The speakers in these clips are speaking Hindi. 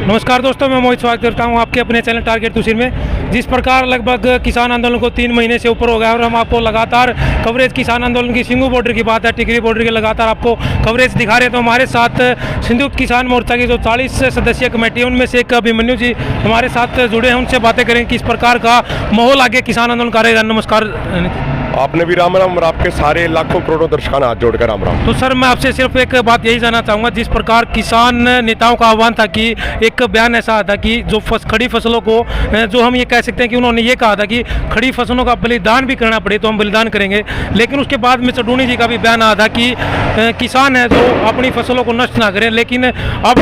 नमस्कार दोस्तों, मैं मोहित स्वागत करता हूं आपके अपने चैनल टारगेट तुसीर में। जिस प्रकार लगभग किसान आंदोलन को 3 महीने से ऊपर हो गया और हम आपको लगातार कवरेज किसान आंदोलन की सिंगू बॉर्डर की बात है, टिकरी बॉर्डर की लगातार आपको कवरेज दिखा रहे हैं। तो हमारे साथ संयुक्त किसान मोर्चा की जो 40 सदस्यीय कमेटी है उनमें से एक अभिमन्यु जी हमारे साथ जुड़े हैं, उनसे बातें करें किस प्रकार का माहौल आगे किसान आंदोलन का रहेगा। नमस्कार। आपने भी राम राम और आपके सारे लाखों करोड़ों दर्शकों हाथ जोड़कर राम राम। तो सर, मैं आपसे सिर्फ एक बात यही जानना चाहूँगा, जिस प्रकार किसान नेताओं का आह्वान था कि एक बयान ऐसा था कि जो खड़ी फसलों को, जो हम ये कह सकते हैं कि उन्होंने ये कहा था कि खड़ी फसलों का बलिदान भी करना पड़े तो हम बलिदान करेंगे, लेकिन उसके बाद मिस्टर डूनी जी का भी बयान आया था कि किसान है जो अपनी फसलों को नष्ट ना करें। लेकिन अब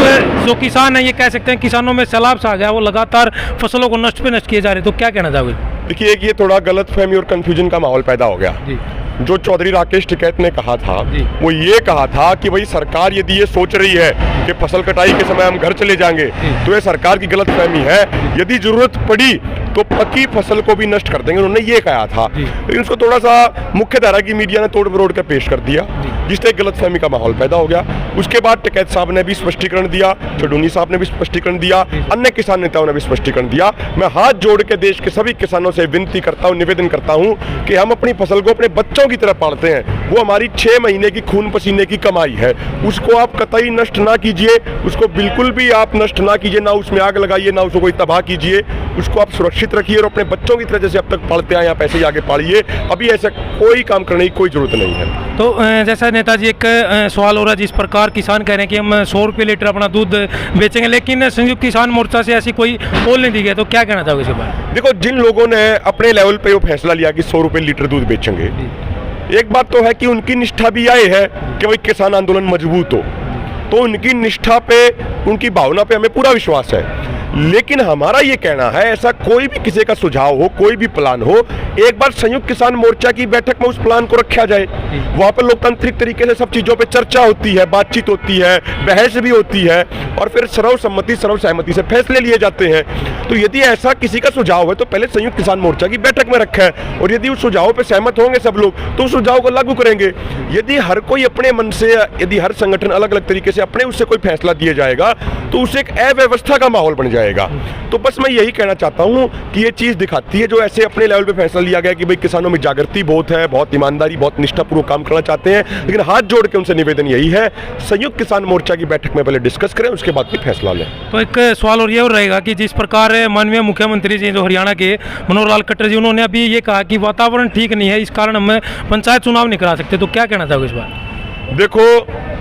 जो किसान है ये कह सकते हैं किसानों में सैलाब सा आ गया, वो लगातार फसलों को नष्ट किए जा रहे। तो क्या कहना चाहोगे? देखिए, एक ये थोड़ा गलत फहमी और कंफ्यूजन का माहौल पैदा हो गया जी। जो चौधरी राकेश टिकैत ने कहा था वो ये कहा था कि भाई सरकार यदि ये सोच रही है कि फसल कटाई के समय हम घर चले जाएंगे तो ये सरकार की गलत फहमी है। यदि जरूरत पड़ी तो पकी फसल को भी नष्ट कर देंगे, उन्होंने ये कहा था। लेकिन उसको थोड़ा सा मुख्य धारा की मीडिया ने तोड़ मरोड़ कर पेश कर दिया, जिससे एक गलत फहमी का माहौल पैदा हो गया। उसके बाद टिकैत साहब ने भी स्पष्टीकरण दिया, चडूनी साहब ने भी स्पष्टीकरण दिया, अन्य किसान नेताओं ने भी स्पष्टीकरण दिया। मैं हाथ जोड़ के देश के सभी किसानों से विनती करता हूँ, निवेदन करता हूँ कि हम अपनी फसल को अपने बच्चों की तरह पालते हैं। वो हमारी 6 महीने की खून पसीने की कमाई है, उसको आप कतई नष्ट ना कीजिए, उसको बिल्कुल भी आप नष्ट ना कीजिए, ना उसमें आग लगाइए, ना उसको कोई तबाह कीजिए। उसको आप सुरक्षित रखिए और अपने बच्चों की तरह जैसे अब तक पालते आए आप ऐसे ही आगे पालिए। अभी ऐसा कोई काम करने की कोई जरूरत नहीं है। तो जैसा नेताजी एक सवाल हो रहा है, जिस प्रकार किसान कह रहे हैं कि हम 100 रुपये लीटर अपना दूध बेचेंगे, लेकिन संयुक्त किसान मोर्चा से ऐसी कोई पोल नहीं दी गई, तो क्या कहना चाहोगे इस बारे? देखो, जिन लोगों ने अपने लेवल पे वो फैसला लिया कि 100 रुपये लीटर दूध बेचेंगे, एक बात तो है कि उनकी निष्ठा भी आए है कि भाई किसान आंदोलन मजबूत हो, तो उनकी निष्ठा पे, उनकी भावना पे हमें पूरा विश्वास है। लेकिन हमारा ये कहना है, ऐसा कोई भी किसी का सुझाव हो, कोई भी प्लान हो, एक बार संयुक्त किसान मोर्चा की बैठक में उस प्लान को रखा जाए। वहां पर लोकतांत्रिक तरीके से सब चीजों पे चर्चा होती है, बातचीत होती है, बहस भी होती है और फिर सर्वसम्मति सर्वसहमति से फैसले लिए जाते हैं। तो यदि ऐसा किसी का सुझाव है तो पहले संयुक्त किसान मोर्चा की बैठक में रखा है और यदि उस सुझाव पे सहमत होंगे सब लोग तो उस सुझाव को लागू करेंगे। यदि हर कोई अपने मन से, यदि हर संगठन अलग अलग तरीके से अपने उससे कोई फैसला दिया जाएगा तो उससे एक अव्यवस्था का माहौल बन जाएगा। तो बस मैं यही कहना चाहता हूं कि ये चीज दिखाती है जो ऐसे अपने लेवल पे फैसला लिया गया कि भाई किसानों में जागृति बहुत है, बहुत ईमानदारी, बहुत निष्ठापूर्वक काम करना चाहते हैं। लेकिन हाथ जोड़ के उनसे निवेदन यही है, संयुक्त किसान मोर्चा की बैठक में पहले डिस्कस करें, उसके बाद फिर फैसला लें। तो एक सवाल और ये रहेगा कि जिस प्रकार माननीय मुख्यमंत्री जी जो हरियाणा के मनोहर लाल खट्टर जी, उन्होंने अभी ये कहा कि वातावरण ठीक नहीं है, इस कारण हम पंचायत चुनाव नहीं करा सकते, तो क्या कहना चाहोगे इस बार? देखो,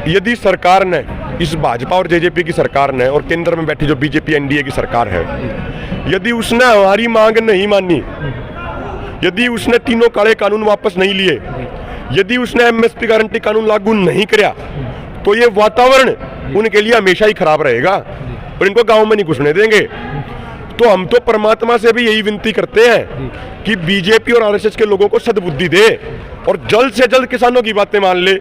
यदि सरकार ने, इस भाजपा और जेजेपी की सरकार ने और केंद्र में बैठी जो बीजेपी एनडीए की सरकार है, यदि उसने हमारी मांग नहीं मानी, यदि उसने तीनों काले कानून वापस नहीं लिए, यदि उसने एमएसपी गारंटी कानून लागू नहीं किया, तो ये वातावरण उनके लिए हमेशा ही खराब रहेगा और इनको गांव में नहीं घुसने देंगे। तो हम तो परमात्मा से भी यही विनती करते हैं कि बीजेपी और आरएसएस के लोगों को सद्बुद्धि दे और जल्द से जल्द किसानों की बातें मान ले,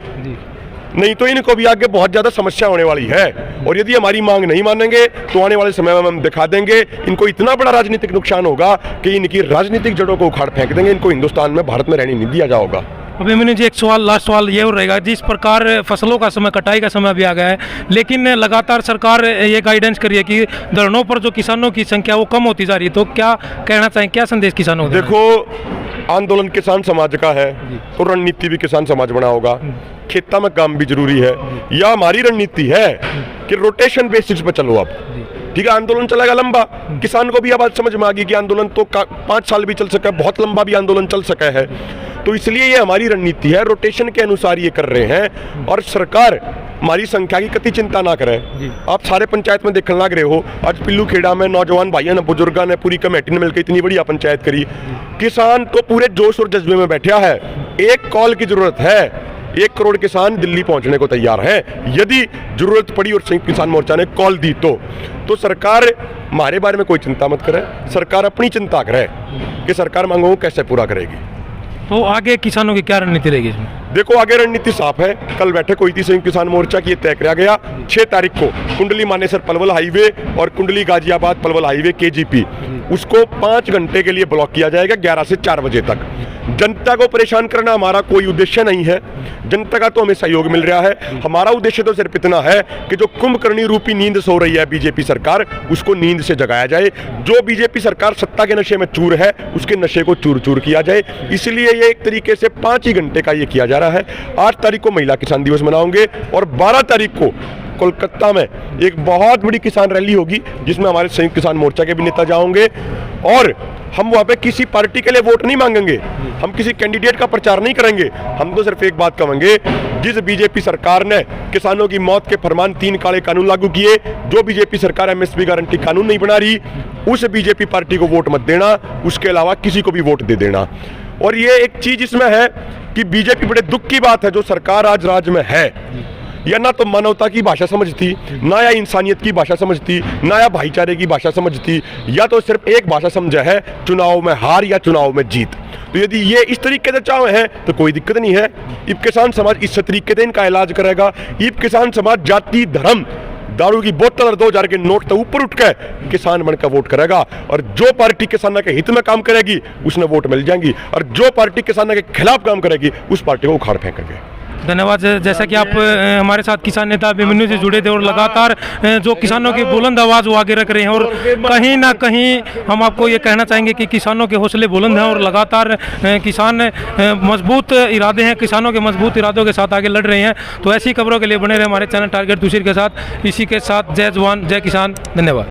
नहीं तो इनको भी आगे बहुत ज्यादा समस्या होने वाली है। और यदि हमारी मांग नहीं मानेंगे तो आने वाले समय में हम दिखा देंगे, इनको इतना बड़ा राजनीतिक नुकसान होगा कि इनकी राजनीतिक जड़ों को उखाड़ फेंक देंगे, इनको हिंदुस्तान में, भारत में रहने नहीं दिया जाएगा। अभिमन्यु जी, एक सवाल, लास्ट सवाल ये हो रहेगा, जिस प्रकार फसलों का समय, कटाई का समय भी आ गया है, लेकिन लगातार सरकार ये गाइडेंस कर रही है कि धरनों पर जो किसानों की संख्या वो कम होती जा रही है, तो क्या कहना चाहें, क्या संदेश किसानों को? देखो, आंदोलन किसान समाज का है तो रणनीति भी किसान समाज बना होगा, खेता में काम भी जरूरी है। या हमारी रणनीति है कि रोटेशन बेसिस पे चलो। अब ठीक है, आंदोलन चलेगा लंबा, किसान को भी अब बात समझ में आ गई कि आंदोलन तो 5 साल भी चल सका है, बहुत लंबा भी आंदोलन चल सका है, तो इसलिए ये हमारी रणनीति है, रोटेशन के अनुसार ये कर रहे हैं। और सरकार हमारी संख्या की कति चिंता ना करे। आप सारे पंचायत में देखने लग रहे हो, आज पिल्लू खेड़ा में नौजवान भाइयों ने, बुजुर्गों ने, पूरी कमेटी ने मिलकर इतनी बढ़िया पंचायत करी। किसान तो पूरे जोश और जज्बे में बैठा है, एक कॉल की जरूरत है, 1 करोड़ किसान दिल्ली पहुंचने को तैयार है यदि जरूरत पड़ी और संयुक्त किसान मोर्चा ने कॉल दी तो सरकार हमारे बारे में कोई चिंता मत करे, सरकार अपनी चिंता करे कि सरकार मांगों को कैसे पूरा करेगी। तो आगे किसानों की क्या रणनीति रहेगी इसमें? देखो, आगे रणनीति साफ है। कल बैठक हुई थी संयुक्त किसान मोर्चा की, तय किया गया 6 तारीख को कुंडली मानेसर पलवल हाईवे और कुंडली गाजियाबाद पलवल हाईवे केजीपी, उसको 5 घंटे के लिए ब्लॉक किया जाएगा 11 से 4 बजे तक। जनता को परेशान करना हमारा कोई उद्देश्य नहीं है। जनता का तो हमें सहयोग मिल रहा है। हमारा उद्देश्य तो सिर्फ इतना है कि जो कुंभकर्णी रूपी नींद सो रही है बीजेपी सरकार, उसको नींद से जगाया जाए। जो बीजेपी सरकार सत्ता के नशे में चूर है, उसके नशे को चूर चूर किया जाए। इसलिए ये एक तरीके से 5 ही घंटे का ये किया जा रहा है। 8 तारीख को महिला किसान दिवस मनाओगे और 12 तारीख को कोलकाता में एक बहुत बड़ी किसान रैली होगी, जिसमें हमारे संयुक्त किसान मोर्चा के भी नेता जाओगे। और हम वहाँ पे किसी पार्टी के लिए वोट नहीं मांगेंगे, हम किसी कैंडिडेट का प्रचार नहीं करेंगे। हम तो सिर्फ एक बात कहेंगे, जिस बीजेपी सरकार ने किसानों की मौत के फरमान 3 काले कानून लागू किए, जो बीजेपी सरकार एमएसपी गारंटी कानून नहीं बना रही, उस बीजेपी पार्टी को वोट मत देना। उसके अलावा किसी को भी वोट दे देना। और ये एक चीज इसमें है कि बीजेपी, बड़े दुख की बात है, जो सरकार आज राज्य में है, या ना तो मानवता की भाषा समझती, ना या इंसानियत की भाषा समझती, ना या भाईचारे की भाषा समझती, या तो सिर्फ एक भाषा समझा है, चुनाव में हार या चुनाव में जीत। तो यदि ये इस तरीके से चाहे हैं तो कोई दिक्कत नहीं है। इब किसान समाज इस तरीके से इनका इलाज करेगा। इब किसान समाज जाति, धर्म, दारू की बोतल और 2000 के नोट तो ऊपर उठ के किसान बनकर वोट करेगा। और जो पार्टी किसानों के हित में काम करेगी, उसने वोट मिल जाएंगी। और जो पार्टी किसानों के खिलाफ काम करेगी, उस पार्टी को उखाड़ फेंकेंगे। धन्यवाद। जैसा कि आप हमारे साथ किसान नेता अभिमन्यु से जुड़े थे और लगातार जो किसानों की बुलंद आवाज़ वो आगे रख रहे हैं, और कहीं ना कहीं हम आपको ये कहना चाहेंगे कि किसानों के हौसले बुलंद हैं और लगातार किसान मजबूत इरादे हैं, किसानों के मजबूत इरादों के साथ आगे लड़ रहे हैं। तो ऐसी खबरों के लिए बने रहे हमारे चैनल टारगेट तुषार के साथ। इसी के साथ जय जवान जय किसान। धन्यवाद।